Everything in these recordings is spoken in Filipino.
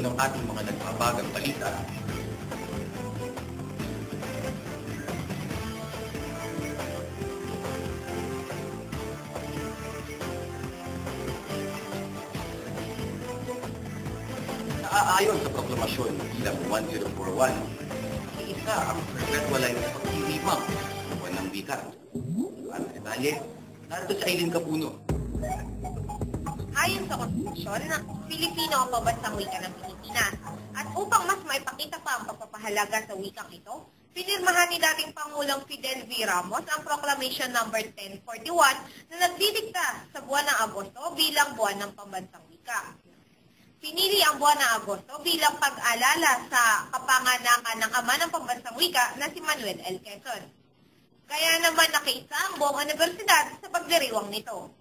ang ating mga nagbabagang balita. Naaayon sa proklamasyon bilang 1041, isa ang perpetualay na pagdiriwang sa buwan ng wika. Para sa detalye, narito si Aileen Capuno. Ayon sa konstitusyon, Pilipino ang pambansang wika ng Pilipinas. At upang mas maipakita pa ang pagpapahalaga sa wikang ito, pinirmahan ni dating Pangulong Fidel V. Ramos ang Proclamation No. 1041 na nagdidikta sa buwan ng Agosto bilang buwan ng pambansang wika. Pinili ang buwan ng Agosto bilang pag-alala sa kapanganakan ng ama ng pambansang wika na si Manuel L. Quezon. Kaya naman nakiisa ang buong universidad sa pagdiriwang nito.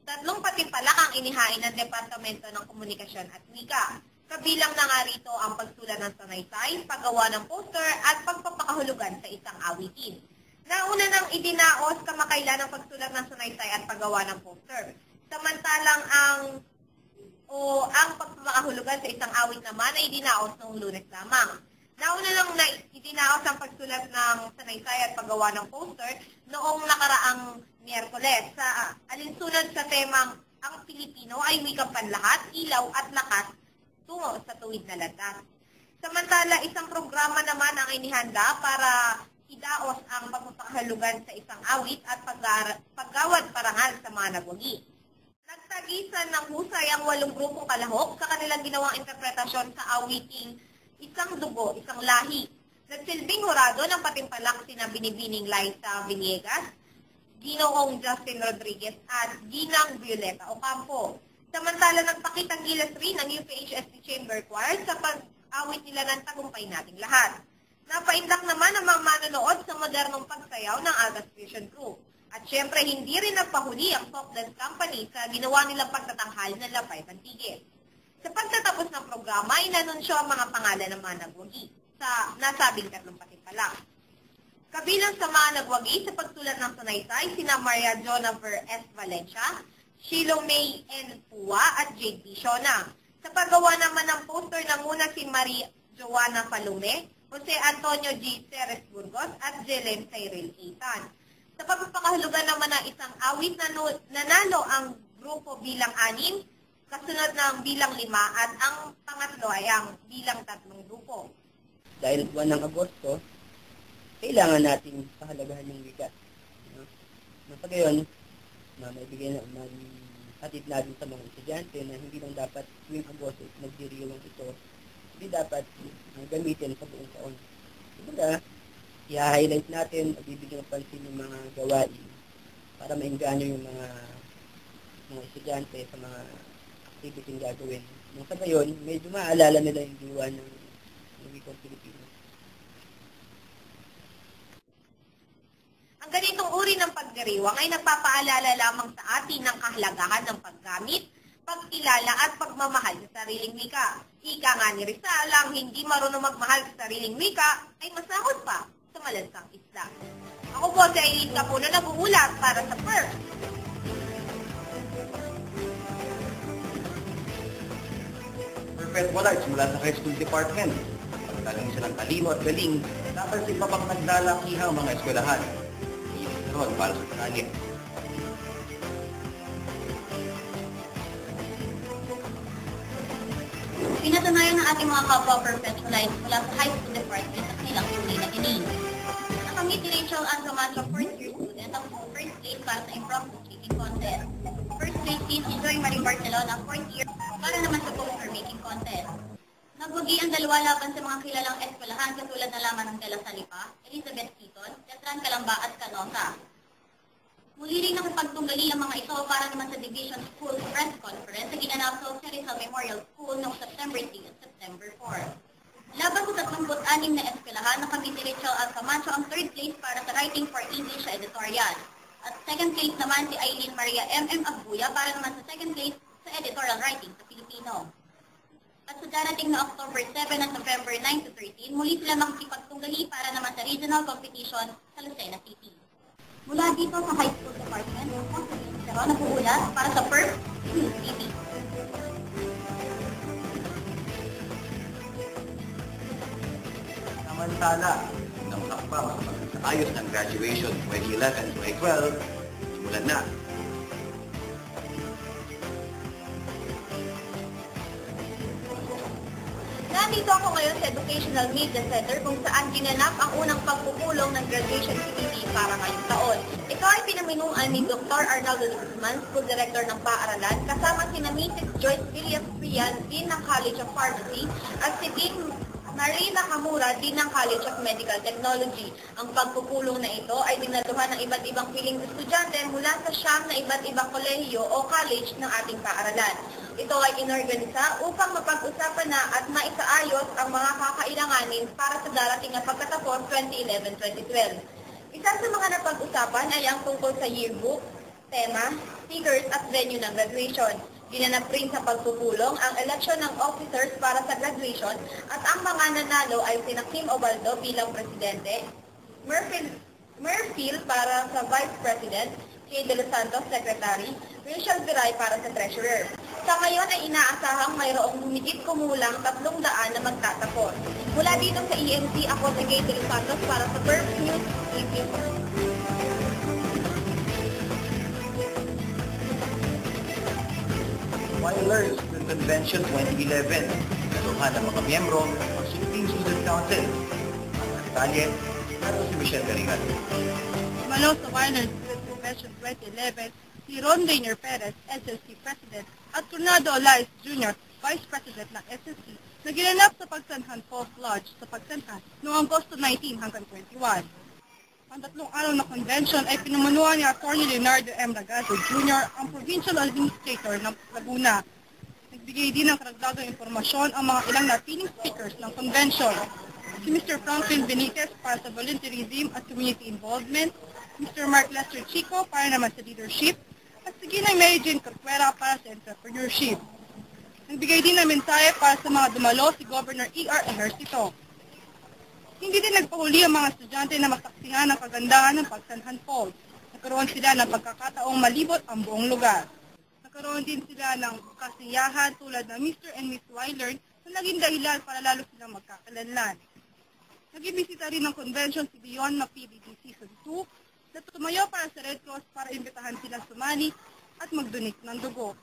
3 patimpalak ang inihain ng Departamento ng Komunikasyon at Wika. Kabilang na nga rito ang pagsulat ng sanaysay, paggawa ng poster at pagpapakahulugan sa isang awitin. Nauna nang idinaos kamakailan ang pagsulat ng sanaysay at paggawa ng poster. Samantalang ang pagpapakahulugan sa isang awit naman ay idinaos noong Lunes lamang. Nauna lang na idinaos ang pagsulat ng sanaysay at paggawa ng poster noong nakaraang Miyerkules sa alinsunod sa temang ang Pilipino ay wikang panlahat, ilaw at lakas tungo sa tuwid na landas. Samantala, isang programa naman ang inihanda para idaos ang pagpapakahalugan sa isang awit at paggawad parangal sa mga nagwagi. Nagtagisan ng husay ang 8 grupong kalahok sa kanilang ginawang interpretasyon sa awiting Isang Dugo, Isang Lahi. Nagsilbing hurado ng patimpalak sina Binibining Liza Villegas, Ginoong Justin Rodriguez at Ginang Violeta Ocampo. Samantala, nagpakitang gilas rin ng UPHST Chamber Choir sa pag-awit nila ng Tagumpay Nating Lahat. Napaindak naman ang mga manonood sa modernong pagsayaw ng Agas Fusion Crew. At syempre, hindi rin nagpahuli ang Folk Dance Company sa ginawa nilang pagtatanghal ng Lapay Pantigil. Sa pagtatapos ng programa, inanunsyo ang mga pangalan ng mga nagwagi sa nasabing 3 patimpalak. Kabilang sa mga nagwagi sa pagsulat ng sanaysay, sina Maria Jonaver S. Valencia, Shilo May N. Pua at Jade P. Shona. Sa paggawa naman ng poster, nanguna si Maria Joanna Palume, Jose Antonio G. Ceres Burgos at Jelen Cyril Eitan. Sa pagpapakahulugan naman ng isang awit, nanalo ang grupo bilang 6, kasunod ng bilang 5 at ang pangatlo ay ang bilang 3 grupo. Dahil buwan ng Agosto, kailangan natin pahalagahan yung wika. Napagayon, maibigay na hatid natin sa mga estudyante na hindi lang dapat tuwing Agosto nagdiriwang ito, hindi dapat gamitin sa buong taon. Kumbaga, i-highlight natin at bibigyan ng pansin yung mga gawain para maengganyo yung mga estudyante sa mga activity yung gagawin. Nung sa ngayon, medyo maaalala nila yung diwa ng wikang Pilipino. Ang ganitong uri ng pagdiriwang ay nagpapaalala lamang sa atin ng kahalagahan ng paggamit, pagkilala at pagmamahal sa sariling wika. Ika nga ni Rizal, ang hindi marunong magmahal sa sariling wika ay masahod pa sa malansang isda. Ako po si Aileen Capuno, nag-uulat para sa First. Perpetualize mula sa High School Department. Pagdaling silang talino at galing, dapat sa iba pang naglalakihang mga eskwelahan. Ron para sa detalye. Pinatunayan ng ating mga kapwa perpetualize mula sa High School Department at nilang tunay na galing. Nakamit ni Rachel Ann Camacho, first year student, ang first place para sa impromptu speaking contest. First place din si Joy Marie Barcelona, fourth year, para naman sa poster making contest. Nagwagi ang 2 laban sa mga kilalang eskwelahan katulad na lamang ng Dela Salipa, Elizabeth Seaton, Tetran Calamba at Canosa. Muli rin nakipagtunggali ang mga ito para naman sa Division School Press Conference sa ginanap sa Rizal Memorial School noong September 3 at September 4. Laban sa 36 na eskwelahan, nakamit ni Rachel Ann Camacho ang 3rd place para sa Writing for English sa editorial. At 2nd place naman si Aileen Maria M.M. Agbuya para naman sa 2nd place sa editorial writing sa Filipino. At sa darating na October 7 at November 9 to 13, muli sila makikipagtunggali para naman sa regional competition sa Lucena City. Mula dito sa High School Department, ako si Cicero, nag-uulat para sa First News TV. Samantala, ng hakbang sa ayos ng graduation 2011-2012, simulan na. Nandito ako ngayon sa Educational Media Center kung saan ginanap ang unang pagpupulong ng graduation committee para ngayong taon. Ito ay pinaminuan ni Dr. Arnaldo Guzman, School Director ng Paaralan, kasama si Mrs. Joyce Villas-Prian, Dean ng College of Pharmacy, at si Dean Marie Nakamura, Dean ng College of Medical Technology. Ang pagpupulong na ito ay dinaluhan ng iba't ibang piling estudyante mula sa siyam na iba't ibang kolehiyo o college ng ating paaralan. Ito ay inorganisa upang mapag-usapan na at maisaayos ang mga kakailanganin para sa darating na pagkatapos 2011-2012. Isa sa mga napag-usapan ay ang tungkol sa yearbook, tema, speakers at venue ng graduation. Ginanap rin sa pagpupulong ang eleksyon ng officers para sa graduation at ang mga nanalo ay sina Kim Obaldo bilang presidente, Murphy para sa vice president, Kay De Los Santos, secretary, Rachel Viray para sa treasurer. Sa ngayon ay inaasahang mayroong humigit kumulang 300 na magtatapos. Mula dito sa ENC, ako si Kay De Los Santos para sa First News. Thank you. Wilers Student Convention 2011, naluhan ng mga miyembro ng Philippine Student Council. Ang detalye, nato si Michelle Garigal. Malo sa Wilers Student Convention 2011, si Ron Rainier Perez, SSC President, at Tornado Olais Jr., Vice President ng SSC, na ginanap sa Pagsanhan Falls Lodge sa Pagsanhan noong Agosto 19 hanggang 21. Ang 3 araw na convention ay pinumunuan ni Atty. Leonardo M. Ragazzo Jr., ang Provincial Administrator ng Laguna. Nagbigay din ng karagdagang impormasyon ang mga ilang napiling speakers ng convention. Si Mr. Franklin Benitez para sa volunteerism at community involvement, Mr. Mark Lester Chico para naman sa leadership, at si Ginang Mary Jane Corcuera para sa entrepreneurship. Nagbigay din ng mensahe para sa mga dumalo si Governor E.R. Ejercito. Hindi din nagpahuli ang mga estudyante na masaksihan ang kagandahan ng Pagsanhan Falls. Nagkaroon sila ng pagkakataong malibot ang buong lugar. Nagkaroon din sila ng kasiyahan tulad ng Mr. and Miss Wyler na naging dahilan para lalo silang magkakalanlan. Nagibisita rin ng convention si Beyond na PBB Season 2 na tumayo para sa Red Cross para imbitahan sila sumali at mag-donate ng dugo.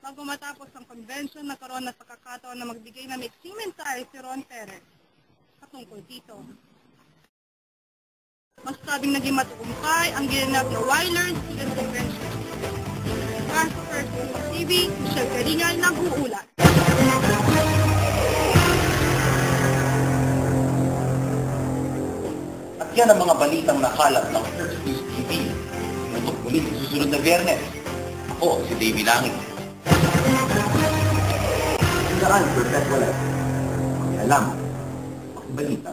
Bago matapos ang convention, nagkaroon ng pagkakataon na magbigay ng mixing mensahe si Ron Perez patungkol dito. Masasabing naging matagumpay ang ginanap na Wilers Student Convention. Para sa First News TV, Michelle Garingal, nag-uulat. At yan ang mga balitang nakalap ng First News TV. Tutok muli sa susunod na Biyernes. Ako si Davey Langit. Saan, Perfect Wala. Alam. Balita.